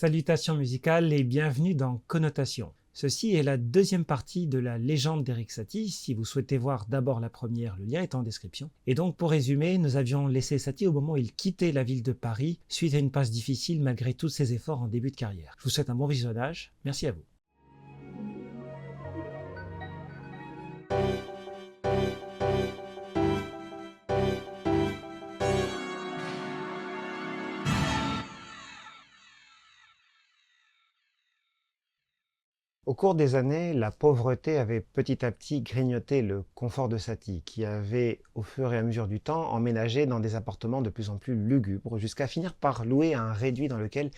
Salutations musicales et bienvenue dans Connotation. Ceci est la deuxième partie de la légende d'Erik Satie. Si vous souhaitez voir d'abord la première, le lien est en description. Et donc pour résumer, nous avions laissé Satie au moment où il quittait la ville de Paris suite à une passe difficile malgré tous ses efforts en début de carrière. Je vous souhaite un bon visionnage, merci à vous. Au cours des années, la pauvreté avait petit à petit grignoté le confort de Satie, qui avait, au fur et à mesure du temps, emménagé dans des appartements de plus en plus lugubres, jusqu'à finir par louer un réduit dans lequel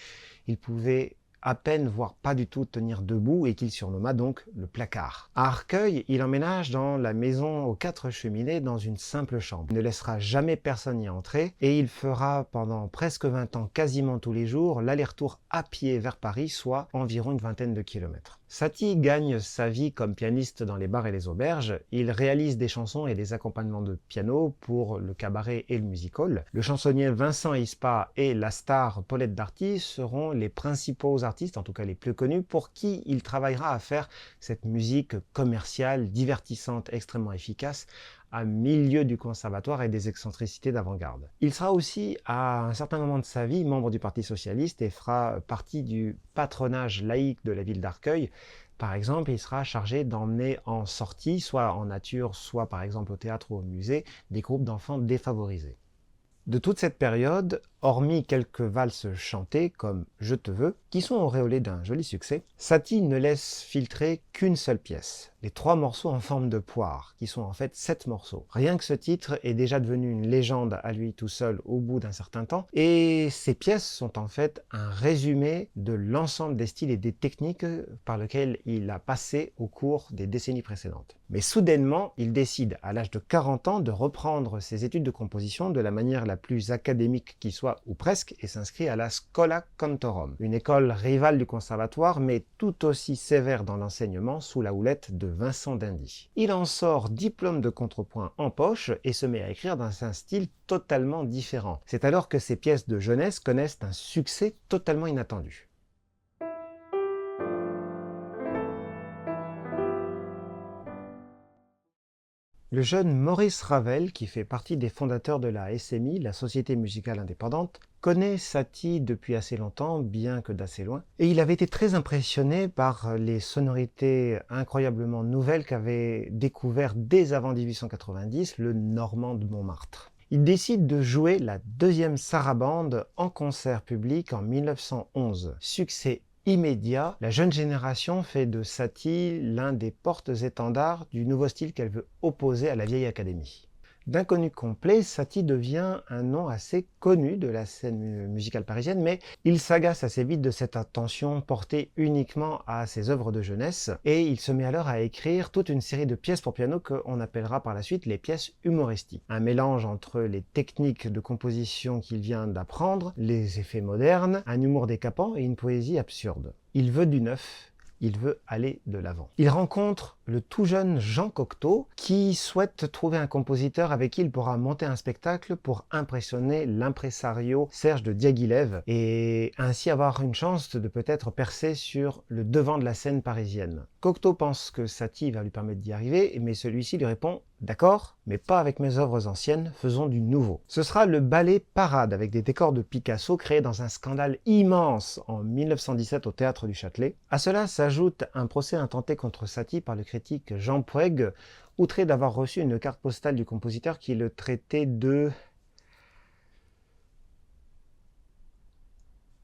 il pouvait à peine, voire pas du tout, tenir debout et qu'il surnomma donc le placard. À Arcueil, il emménage dans la maison aux 4 cheminées dans une simple chambre. Il ne laissera jamais personne y entrer et il fera pendant presque 20 ans, quasiment tous les jours, l'aller-retour à pied vers Paris, soit environ une vingtaine de kilomètres. Satie gagne sa vie comme pianiste dans les bars et les auberges. Il réalise des chansons et des accompagnements de piano pour le cabaret et le music-hall. Le chansonnier Vincent Ispa et la star Paulette Darty seront les principaux artistes, en tout cas les plus connus, pour qui il travaillera à faire cette musique commerciale, divertissante, extrêmement efficace, à milieu du conservatoire et des excentricités d'avant-garde. Il sera aussi, à un certain moment de sa vie, membre du Parti socialiste et fera partie du patronage laïque de la ville d'Arcueil. Par exemple, il sera chargé d'emmener en sortie, soit en nature, soit par exemple au théâtre ou au musée, des groupes d'enfants défavorisés. De toute cette période, hormis quelques valses chantées comme « Je te veux », qui sont auréolées d'un joli succès, Satie ne laisse filtrer qu'une seule pièce, les 3 morceaux en forme de poire, qui sont en fait 7 morceaux. Rien que ce titre est déjà devenu une légende à lui tout seul au bout d'un certain temps, et ces pièces sont en fait un résumé de l'ensemble des styles et des techniques par lesquels il a passé au cours des décennies précédentes. Mais soudainement, il décide à l'âge de 40 ans de reprendre ses études de composition de la manière la plus académique qui soit, ou presque, et s'inscrit à la Schola Cantorum, une école rivale du conservatoire, mais tout aussi sévère dans l'enseignement sous la houlette de Vincent d'Indy. Il en sort diplôme de contrepoint en poche et se met à écrire dans un style totalement différent. C'est alors que ses pièces de jeunesse connaissent un succès totalement inattendu. Le jeune Maurice Ravel, qui fait partie des fondateurs de la SMI, la Société musicale indépendante, connaît Satie depuis assez longtemps, bien que d'assez loin, et il avait été très impressionné par les sonorités incroyablement nouvelles qu'avait découvert dès avant 1890 le Normand de Montmartre. Il décide de jouer la deuxième sarabande en concert public en 1911. Succès immédiat, la jeune génération fait de Satie l'un des porte-étendards du nouveau style qu'elle veut opposer à la vieille académie. D'inconnu complet, Satie devient un nom assez connu de la scène musicale parisienne, mais il s'agace assez vite de cette attention portée uniquement à ses œuvres de jeunesse, et il se met alors à écrire toute une série de pièces pour piano qu'on appellera par la suite les pièces humoristiques. Un mélange entre les techniques de composition qu'il vient d'apprendre, les effets modernes, un humour décapant et une poésie absurde. Il veut du neuf. Il veut aller de l'avant. Il rencontre le tout jeune Jean Cocteau qui souhaite trouver un compositeur avec qui il pourra monter un spectacle pour impressionner l'impresario Serge de Diaghilev et ainsi avoir une chance de peut-être percer sur le devant de la scène parisienne. Cocteau pense que Satie va lui permettre d'y arriver, mais celui-ci lui répond « D'accord, mais pas avec mes œuvres anciennes, faisons du nouveau ». Ce sera le ballet Parade avec des décors de Picasso créés dans un scandale immense en 1917 au Théâtre du Châtelet. À cela s'ajoute un procès intenté contre Satie par le critique Jean Puig, outré d'avoir reçu une carte postale du compositeur qui le traitait de...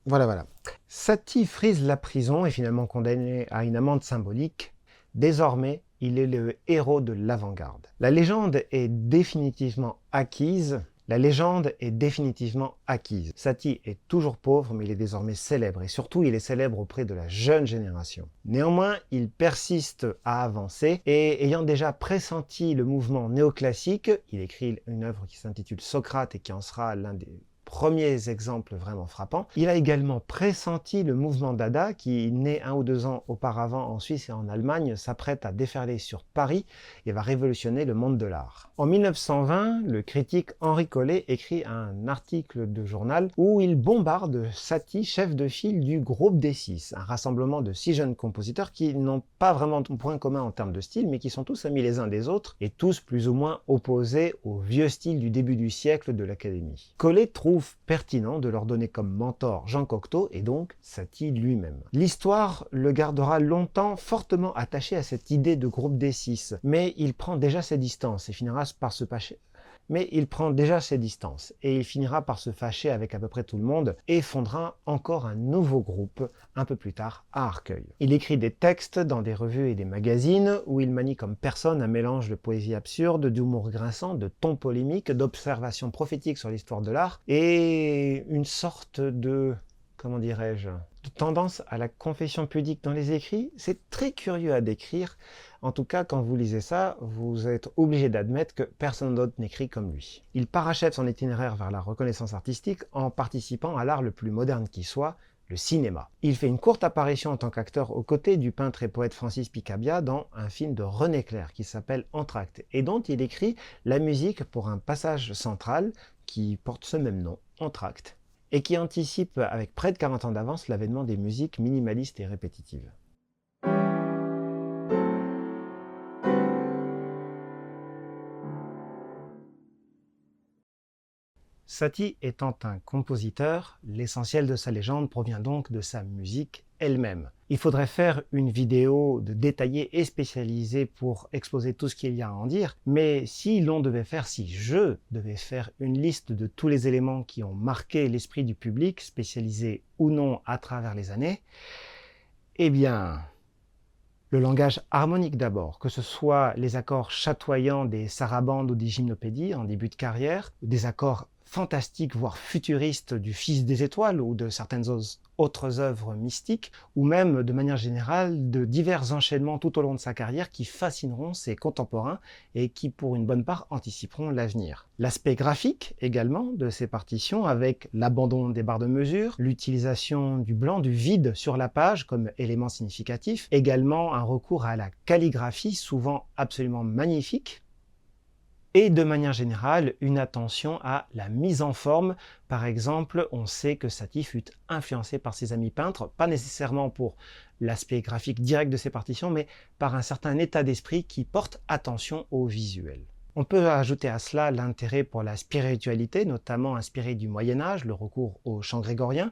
Voilà. Satie frise la prison et finalement condamné à une amende symbolique. Désormais, il est le héros de l'avant-garde. La légende est définitivement acquise. Satie est toujours pauvre, mais il est désormais célèbre. Et surtout, il est célèbre auprès de la jeune génération. Néanmoins, il persiste à avancer. Et ayant déjà pressenti le mouvement néoclassique, il écrit une œuvre qui s'intitule Socrate et qui en sera l'un des premiers exemples vraiment frappants. Il a également pressenti le mouvement Dada qui, né 1 ou 2 ans auparavant en Suisse et en Allemagne, s'apprête à déferler sur Paris et va révolutionner le monde de l'art. En 1920, le critique Henri Collet écrit un article de journal où il bombarde Satie, chef de file du groupe des 6, un rassemblement de 6 jeunes compositeurs qui n'ont pas vraiment de point commun en termes de style, mais qui sont tous amis les uns des autres et tous plus ou moins opposés au vieux style du début du siècle de l'Académie. Collet trouve pertinent de leur donner comme mentor Jean Cocteau et donc Satie lui-même. L'histoire le gardera longtemps fortement attaché à cette idée de groupe des 6, mais il prend déjà ses distances et finira par se fâcher. Il finira par se fâcher avec à peu près tout le monde et fondera encore un nouveau groupe un peu plus tard à Arcueil. Il écrit des textes dans des revues et des magazines où il manie comme personne un mélange de poésie absurde, d'humour grinçant, de ton polémique, d'observations prophétiques sur l'histoire de l'art et une sorte de, comment dirais-je, de tendance à la confession pudique dans les écrits. C'est très curieux à décrire. En tout cas, quand vous lisez ça, vous êtes obligé d'admettre que personne d'autre n'écrit comme lui. Il parachève son itinéraire vers la reconnaissance artistique en participant à l'art le plus moderne qui soit, le cinéma. Il fait une courte apparition en tant qu'acteur aux côtés du peintre et poète Francis Picabia dans un film de René Clair qui s'appelle Entr'acte et dont il écrit la musique pour un passage central qui porte ce même nom, Entr'acte, et qui anticipe avec près de 40 ans d'avance l'avènement des musiques minimalistes et répétitives. Satie étant un compositeur, l'essentiel de sa légende provient donc de sa musique elle-même. Il faudrait faire une vidéo détaillée et spécialisée pour exposer tout ce qu'il y a à en dire, mais si je devais faire une liste de tous les éléments qui ont marqué l'esprit du public, spécialisé ou non à travers les années, eh bien, le langage harmonique d'abord, que ce soit les accords chatoyants des sarabandes ou des gymnopédies en début de carrière, des accords fantastiques, voire futuristes du Fils des étoiles ou de certaines autres œuvres mystiques, ou même de manière générale de divers enchaînements tout au long de sa carrière qui fascineront ses contemporains et qui pour une bonne part anticiperont l'avenir. L'aspect graphique également de ses partitions avec l'abandon des barres de mesure, l'utilisation du blanc, du vide sur la page comme élément significatif, également un recours à la calligraphie souvent absolument magnifique, et de manière générale, une attention à la mise en forme. Par exemple, on sait que Satie fut influencé par ses amis peintres, pas nécessairement pour l'aspect graphique direct de ses partitions, mais par un certain état d'esprit qui porte attention au visuel. On peut ajouter à cela l'intérêt pour la spiritualité, notamment inspiré du Moyen-Âge, le recours au chant grégorien,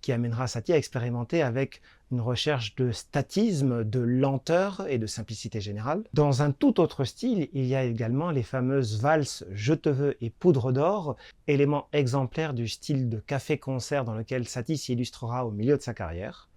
qui amènera Satie à expérimenter avec une recherche de statisme, de lenteur et de simplicité générale. Dans un tout autre style, il y a également les fameuses valses Je te veux et Poudre d'or, éléments exemplaires du style de café-concert dans lequel Satie s'illustrera au milieu de sa carrière.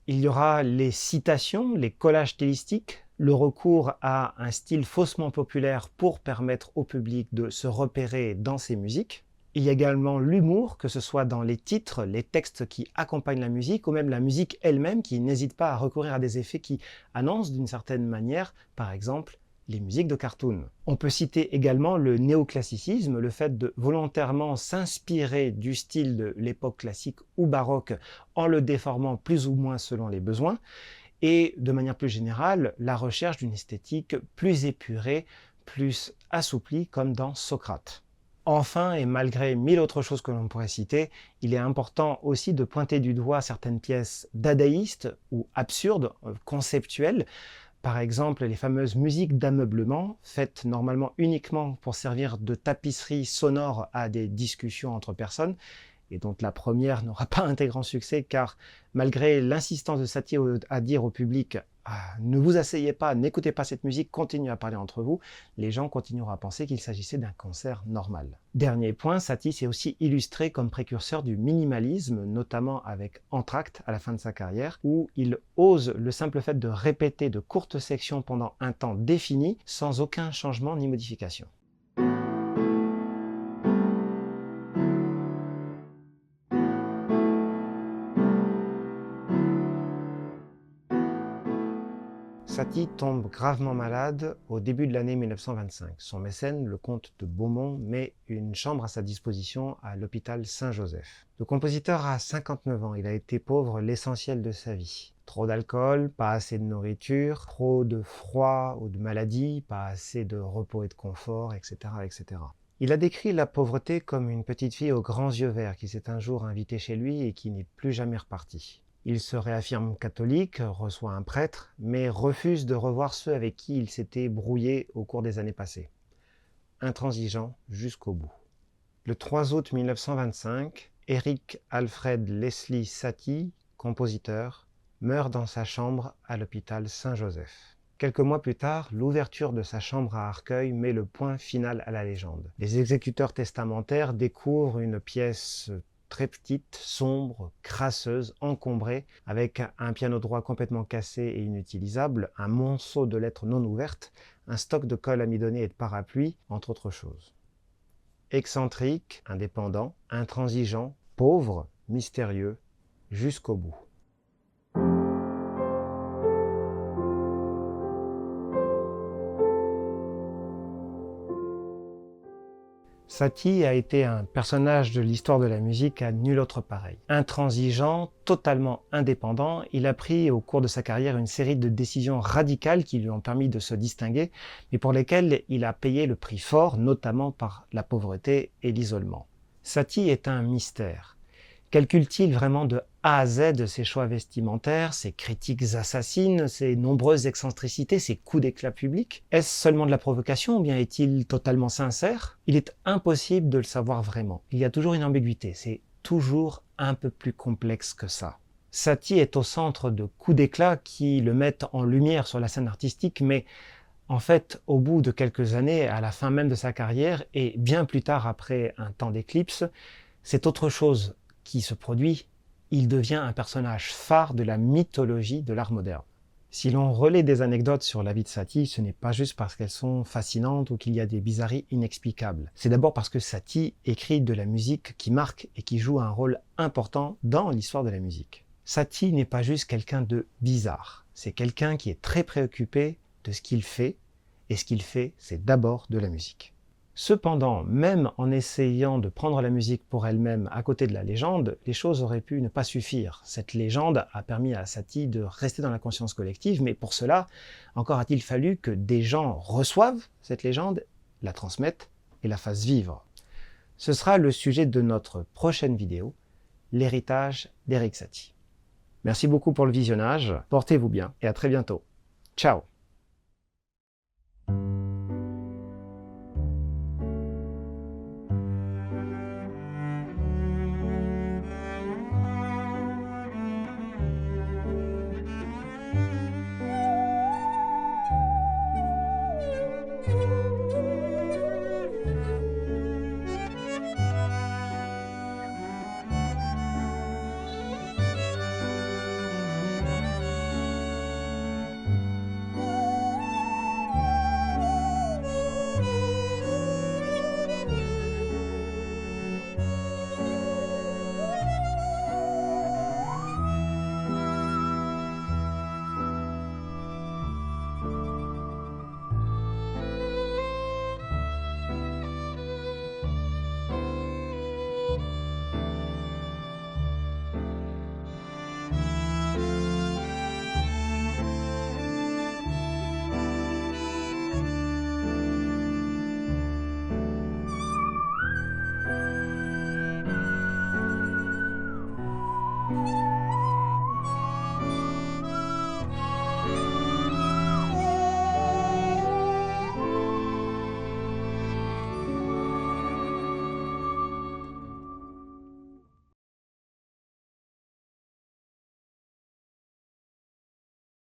Il y aura les citations, les collages stylistiques, le recours à un style faussement populaire pour permettre au public de se repérer dans ses musiques. Il y a également l'humour, que ce soit dans les titres, les textes qui accompagnent la musique, ou même la musique elle-même qui n'hésite pas à recourir à des effets qui annoncent d'une certaine manière, par exemple, les musiques de cartoon. On peut citer également le néoclassicisme, le fait de volontairement s'inspirer du style de l'époque classique ou baroque en le déformant plus ou moins selon les besoins, et de manière plus générale, la recherche d'une esthétique plus épurée, plus assouplie, comme dans Socrate. Enfin, et malgré mille autres choses que l'on pourrait citer, il est important aussi de pointer du doigt certaines pièces dadaïstes ou absurdes, conceptuelles. Par exemple, les fameuses musiques d'ameublement, faites normalement uniquement pour servir de tapisserie sonore à des discussions entre personnes, et dont la première n'aura pas un très grand succès, car malgré l'insistance de Satie à dire au public ne vous asseyez pas, n'écoutez pas cette musique, continuez à parler entre vous, les gens continueront à penser qu'il s'agissait d'un concert normal. Dernier point, Satie s'est aussi illustré comme précurseur du minimalisme, notamment avec Entr'acte à la fin de sa carrière, où il ose le simple fait de répéter de courtes sections pendant un temps défini, sans aucun changement ni modification. Satie tombe gravement malade au début de l'année 1925. Son mécène, le comte de Beaumont, met une chambre à sa disposition à l'hôpital Saint-Joseph. Le compositeur a 59 ans, il a été pauvre l'essentiel de sa vie. Trop d'alcool, pas assez de nourriture, trop de froid ou de maladie, pas assez de repos et de confort, etc., etc. Il a décrit la pauvreté comme une petite fille aux grands yeux verts qui s'est un jour invitée chez lui et qui n'est plus jamais repartie. Il se réaffirme catholique, reçoit un prêtre, mais refuse de revoir ceux avec qui il s'était brouillé au cours des années passées. Intransigeant jusqu'au bout. Le 3 août 1925, Eric Alfred Leslie Satie, compositeur, meurt dans sa chambre à l'hôpital Saint-Joseph. Quelques mois plus tard, l'ouverture de sa chambre à Arcueil met le point final à la légende. Les exécuteurs testamentaires découvrent une pièce très petite, sombre, crasseuse, encombrée, avec un piano droit complètement cassé et inutilisable, un monceau de lettres non ouvertes, un stock de colle amidonnée et de parapluies, entre autres choses. Excentrique, indépendant, intransigeant, pauvre, mystérieux, jusqu'au bout. Satie a été un personnage de l'histoire de la musique à nul autre pareil. Intransigeant, totalement indépendant, il a pris au cours de sa carrière une série de décisions radicales qui lui ont permis de se distinguer, mais pour lesquelles il a payé le prix fort, notamment par la pauvreté et l'isolement. Satie est un mystère. Calcule-t-il vraiment de A à Z ses choix vestimentaires, ses critiques assassines, ses nombreuses excentricités, ses coups d'éclat publics? Est-ce seulement de la provocation ou bien est-il totalement sincère? Il est impossible de le savoir vraiment. Il y a toujours une ambiguïté, c'est toujours un peu plus complexe que ça. Satie est au centre de coups d'éclat qui le mettent en lumière sur la scène artistique, mais en fait, au bout de quelques années, à la fin même de sa carrière, et bien plus tard après un temps d'éclipse, c'est autre chose qui se produit, il devient un personnage phare de la mythologie de l'art moderne. Si l'on relaie des anecdotes sur la vie de Satie, ce n'est pas juste parce qu'elles sont fascinantes ou qu'il y a des bizarreries inexplicables. C'est d'abord parce que Satie écrit de la musique qui marque et qui joue un rôle important dans l'histoire de la musique. Satie n'est pas juste quelqu'un de bizarre, c'est quelqu'un qui est très préoccupé de ce qu'il fait, et ce qu'il fait, c'est d'abord de la musique. Cependant, même en essayant de prendre la musique pour elle-même à côté de la légende, les choses auraient pu ne pas suffire. Cette légende a permis à Satie de rester dans la conscience collective, mais pour cela, encore a-t-il fallu que des gens reçoivent cette légende, la transmettent et la fassent vivre. Ce sera le sujet de notre prochaine vidéo, l'héritage d'Erik Satie. Merci beaucoup pour le visionnage, portez-vous bien et à très bientôt. Ciao!